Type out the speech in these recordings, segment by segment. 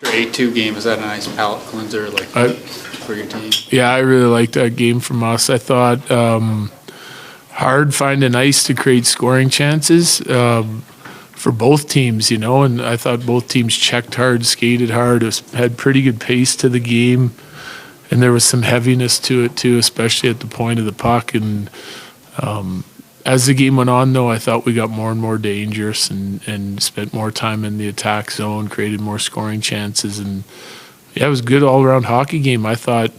After 8-2 game, is that a nice palate cleanser for your team? Yeah, I really liked that game from us. I thought hard finding ice to create scoring chances for both teams, and I thought both teams checked hard, skated hard, had pretty good pace to the game, and there was some heaviness to it too, especially at the point of the puck. And as the game went on, though, I thought we got more and more dangerous and spent more time in the attack zone, created more scoring chances. And, yeah, it was a good all-around hockey game. I thought,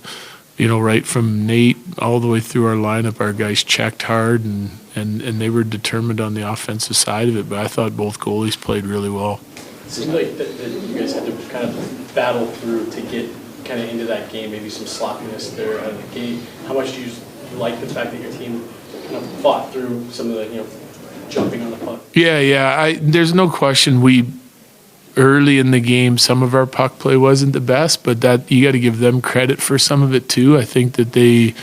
right from Nate all the way through our lineup, our guys checked hard and they were determined on the offensive side of it. But I thought both goalies played really well. It seemed like that you guys had to kind of battle through to get kind of into that game, maybe some sloppiness there out of the gate. How much do you like the fact that your team kind of fought through some of the, jumping on the puck? Yeah. There's no question early in the game, some of our puck play wasn't the best, but that you got to give them credit for some of it too. I think that they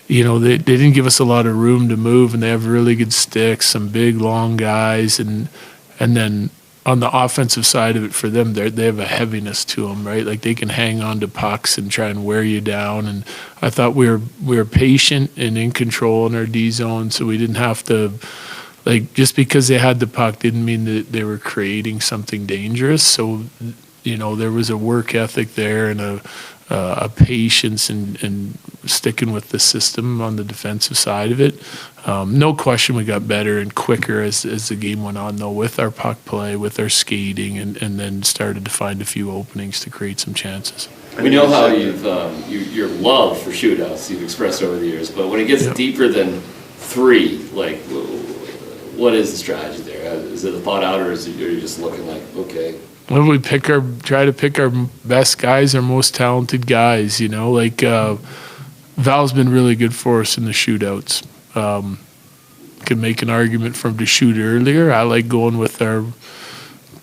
didn't give us a lot of room to move, and they have really good sticks, some big long guys, and then on the offensive side of it for them, they have a heaviness to them, right? Like they can hang on to pucks and try and wear you down. And I thought we were patient and in control in our D zone, so we didn't have to, just because they had the puck didn't mean that they were creating something dangerous. So, there was a work ethic there and a patience and sticking with the system on the defensive side of it. No question we got better and quicker as the game went on, though, with our puck play, with our skating, and then started to find a few openings to create some chances. We know how your love for shootouts you've expressed over the years, but when it gets deeper than 3, what is the strategy there? Is it a thought out, or are you just looking like, okay? Well, we try to pick our best guys, our most talented guys. Val's been really good for us in the shootouts. Could make an argument for him to shoot earlier. I like going with our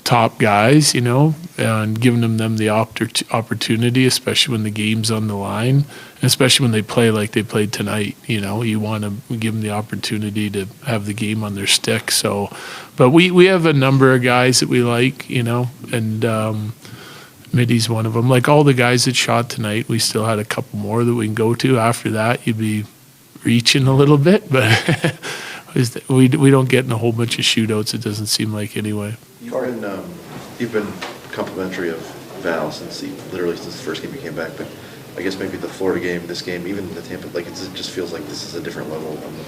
top guys, and giving them the opportunity, especially when the game's on the line, and especially when they play like they played tonight. You want to give them the opportunity to have the game on their stick. So, but we have a number of guys that we like, and Mitty's one of them. Like all the guys that shot tonight, we still had a couple more that we can go to. After that, you'd be reaching a little bit, but we don't get in a whole bunch of shootouts, it doesn't seem like, anyway. You've been complimentary of Val since the first game you came back, but I guess maybe the Florida game, this game, even the Tampa, it just feels like this is a different level from the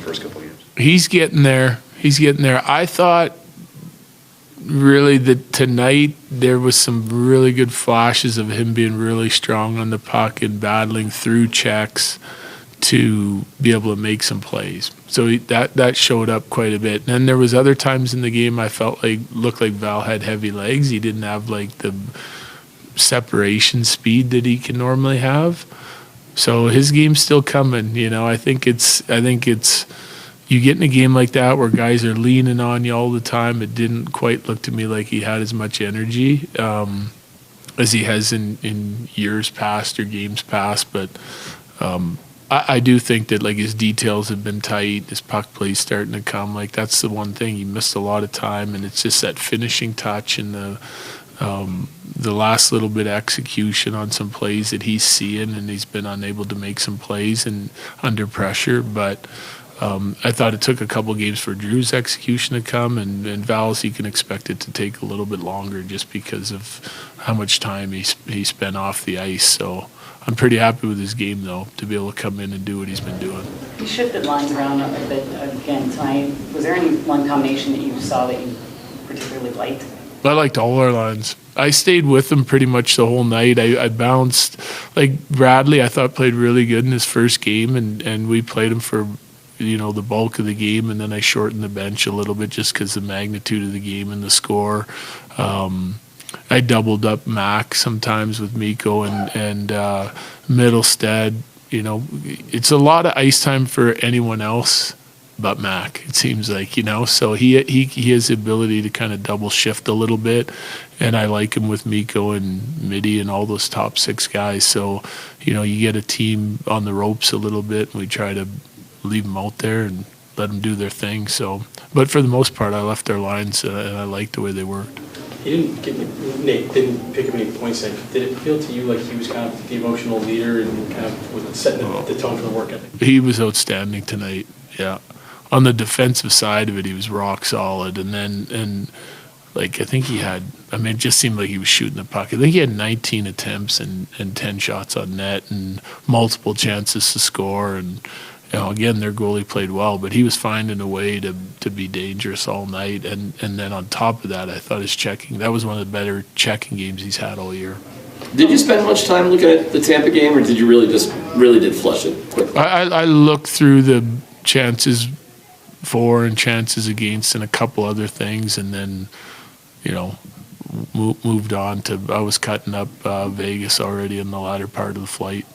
first couple of games. He's getting there. I thought really that tonight there was some really good flashes of him being really strong on the puck and battling through checks to be able to make some plays. So that showed up quite a bit. And then there was other times in the game I felt looked like Val had heavy legs. He didn't have the separation speed that he can normally have. So his game's still coming. I think it's you get in a game like that where guys are leaning on you all the time. It didn't quite look to me like he had as much energy as he has in years past or games past, but I do think that his details have been tight, his puck play's starting to come. That's the one thing. He missed a lot of time, and it's just that finishing touch and the last little bit of execution on some plays that he's seeing, and he's been unable to make some plays and under pressure. But I thought it took a couple games for Drew's execution to come, and Val's, you can expect it to take a little bit longer just because of how much time he spent off the ice. So I'm pretty happy with his game, though, to be able to come in and do what he's been doing. You shifted lines around a bit again tonight. Was there any one combination that you saw that you particularly liked? I liked all our lines. I stayed with him pretty much the whole night. I bounced. Bradley, I thought played really good in his first game, and we played him for the bulk of the game, and then I shortened the bench a little bit just because the magnitude of the game and the score. I doubled up Mac sometimes with Mikko and Middlestead. It's a lot of ice time for anyone else but Mac, it seems like, So he has the ability to kind of double shift a little bit, and I like him with Mikko and Mitty and all those top 6 guys. So, you get a team on the ropes a little bit, and we try to leave them out there and let them do their thing. So, but for the most part, I left their lines, and I liked the way they worked. Nate didn't pick up any points in. Did it feel to you like he was kind of the emotional leader and kind of was setting the tone for the work ethic? He was outstanding tonight, yeah. On the defensive side of it, he was rock solid. And like, I think he had, I mean, it just seemed like he was shooting the puck. I think he had 19 attempts and 10 shots on net and multiple chances to score. And, you know, again, their goalie played well, but he was finding a way to be dangerous all night. And then on top of that, I thought his checking, that was one of the better checking games he's had all year. Did you spend much time looking at the Tampa game, or did you really did flush it quickly? I looked through the chances for and chances against and a couple other things, and then, you know, moved on to, I was cutting up Vegas already in the latter part of the flight.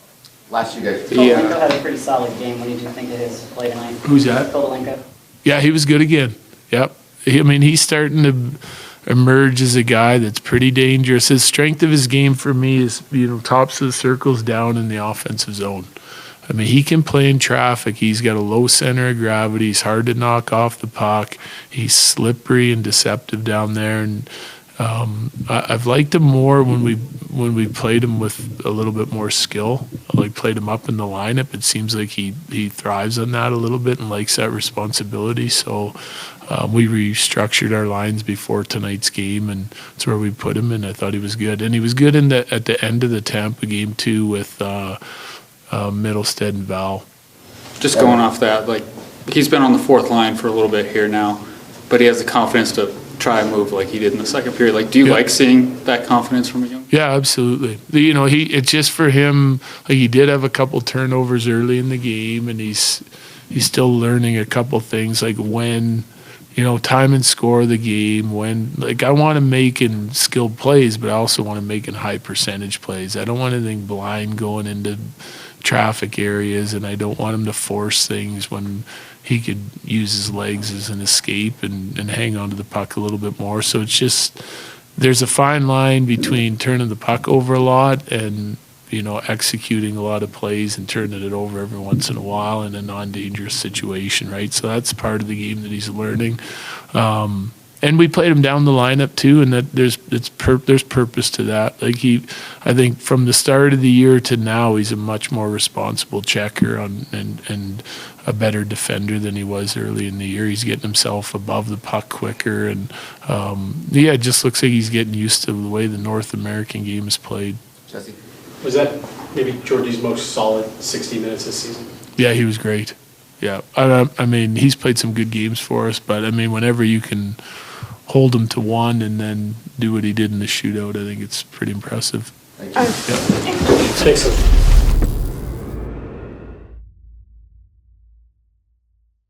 Last year, guys. Kovalenko had a pretty solid game. What did you think of his play tonight? Who's that? Kovalenko. Yeah, he was good again. Yep. I mean, he's starting to emerge as a guy that's pretty dangerous. His strength of his game for me is, you know, tops of the circles down in the offensive zone. I mean, he can play in traffic. He's got a low center of gravity. He's hard to knock off the puck. He's slippery and deceptive down there. And I've liked him more when we played him with a little bit more skill. Like, played him up in the lineup. It seems like he thrives on that a little bit and likes that responsibility. So we restructured our lines before tonight's game, and that's where we put him. And I thought he was good. And he was good at the end of the Tampa game too with Middlestead and Val. Just going off that, like, he's been on the fourth line for a little bit here now, but he has the confidence to try and move like he did in the second period. Like, do you like seeing that confidence from a young? Yeah, absolutely. You know, it's just for him, like, he did have a couple turnovers early in the game, and he's still learning a couple things, like when, you know, time and score of the game, when, like, I want him making skilled plays, but I also want him making high percentage plays. I don't want anything blind going into traffic areas, and I don't want him to force things when he could use his legs as an escape and hang on to the puck a little bit more. So it's just, there's a fine line between turning the puck over a lot and, you know, executing a lot of plays and turning it over every once in a while in a non-dangerous situation, right? So that's part of the game that he's learning. And we played him down the lineup too, and that there's purpose to that. Like, I think from the start of the year to now, he's a much more responsible checker and a better defender than he was early in the year. He's getting himself above the puck quicker, and it just looks like he's getting used to the way the North American game is played. Jesse? Was that maybe Georgie's most solid 60 minutes this season? Yeah, he was great. Yeah, I mean, he's played some good games for us, but I mean, whenever you can hold him to one and then do what he did in the shootout, I think it's pretty impressive. Thank you. Thanks.